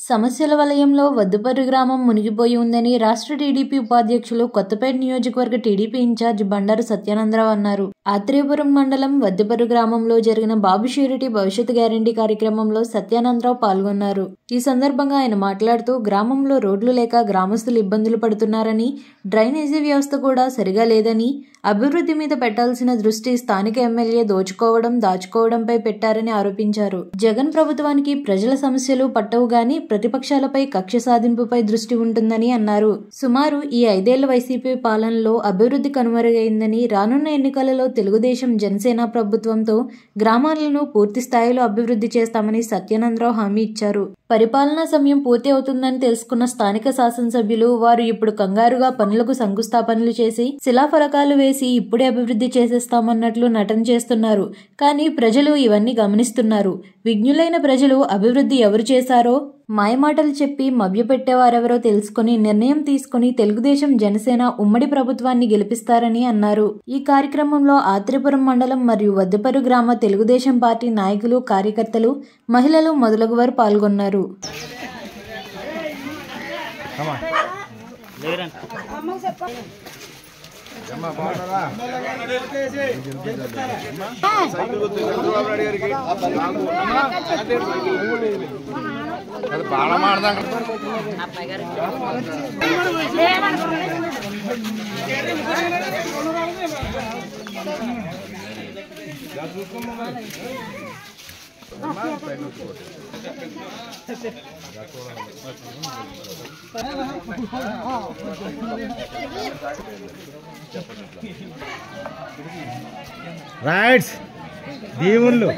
సమస్యల వలయంలో వద్దుపర్రు గ్రామం మునిగిపోయి ఉందని రాష్ట్ర టీడీపీ ఉపాధ్యక్షులు, కొత్తపేట నియోజకవర్గ టీడీపీ ఇన్ఛార్జ్ బండారు సత్యానందరావు అన్నారు. ఆత్రేయపురం మండలం వద్దుపర్రు గ్రామంలో జరిగిన బాబు ష్యూరిటీ భవిష్యత్తు గ్యారంటీ కార్యక్రమంలో సత్యానందరావు పాల్గొన్నారు. ఈ సందర్భంగా ఆయన మాట్లాడుతూ గ్రామంలో రోడ్లు లేక గ్రామస్తులు ఇబ్బందులు పడుతున్నారని, డ్రైనేజీ వ్యవస్థ కూడా సరిగా లేదని, అభివృద్ధి మీద పెట్టాల్సిన దృష్టి స్థానిక ఎమ్మెల్యే దాచుకోవడంపై పెట్టారని ఆరోపించారు. జగన్ ప్రభుత్వానికి ప్రజల సమస్యలు పట్టవు గాని ప్రతిపక్షాలపై కక్ష సాధింపుపై దృష్టి ఉంటుందని అన్నారు. సుమారు ఈ 5 ఏళ్ల వైసీపీ పాలనలో అభివృద్ధి కనుమరుగైందని, రానున్న ఎన్నికలలో తెలుగుదేశం జనసేన ప్రభుత్వంతో గ్రామాలను పూర్తి స్థాయిలో అభివృద్ధి చేస్తామని సత్యానందరావు హామీ ఇచ్చారు. పరిపాలనా సమయం పూర్తి అవుతుందని తెలుసుకున్న స్థానిక శాసనసభ్యులు వారు ఇప్పుడు కంగారుగా పనులకు శంకుస్థాపనలు చేసి శిలాఫలకాలు వేసి ఇప్పుడే అభివృద్ధి చేసేస్తామన్నట్లు నటన చేస్తున్నారు. కానీ ప్రజలు ఇవన్నీ గమనిస్తున్నారు. విజ్ఞులైన ప్రజలు అభివృద్ధి ఎవరు చేశారో మాయమాటలు చెప్పి మభ్యపెట్టేవారెవరో తెలుసుకుని నిర్ణయం తీసుకుని తెలుగుదేశం జనసేన ఉమ్మడి ప్రభుత్వాన్ని గెలిపిస్తారని అన్నారు. ఈ కార్యక్రమంలో ఆత్రేయపురం మండలం మరియు వద్దుపర్రు గ్రామ తెలుగుదేశం పార్టీ నాయకులు, కార్యకర్తలు, మహిళలు మొదలగువారు పాల్గొన్నారు. బాగా మాడదాం రైట్స్ దేవుళ్ళు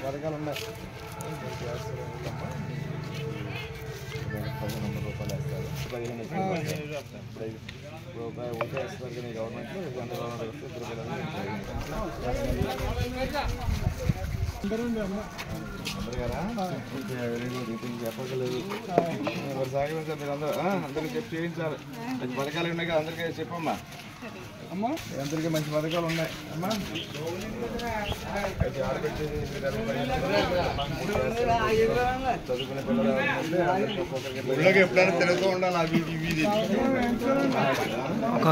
పథకాలు ఉన్నాయి. చెప్పలేదు అందరికీ చెప్పి చేయించాలి. మంచి పథకాలు ఉన్నాయి కదా, అందరికీ చెప్పమ్మా. అమ్మా అందరికీ మంచి పథకాలు ఉన్నాయి అమ్మా. చదువుకునే పిల్లలు ఎప్పుడైనా తెలుస్తూ ఉండాలి. ఒక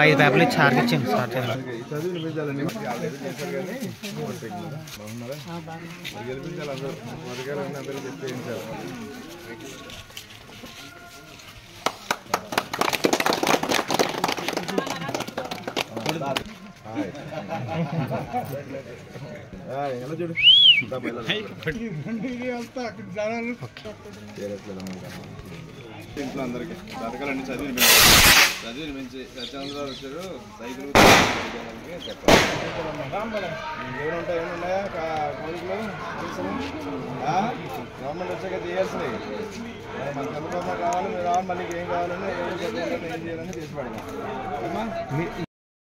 5 పేపర్లు చార్జ్ ఇచ్చాను సార్. చదువు వినిపించాలండి. బాగున్నారా? గెలిపించాలి. అందరూ పథకాలు ఉన్నాయి, అందరికీ చెప్పి చేయించాలి. ఎలా చూడు ఇంట్లో అందరికి పథకాలన్నీ చదివి మించి సత్యానందరావు వచ్చారు. సైకిల్ చెప్పాలి. ఏమున్నాయా కోరికలు గవర్నమెంట్ వచ్చాక చేయాల్సినవి. మనకి ఎంత కావాలి, మీరు రావాలి, మళ్ళీ ఏం కావాలని ఏం చేయాలని చేసి పెడదాం.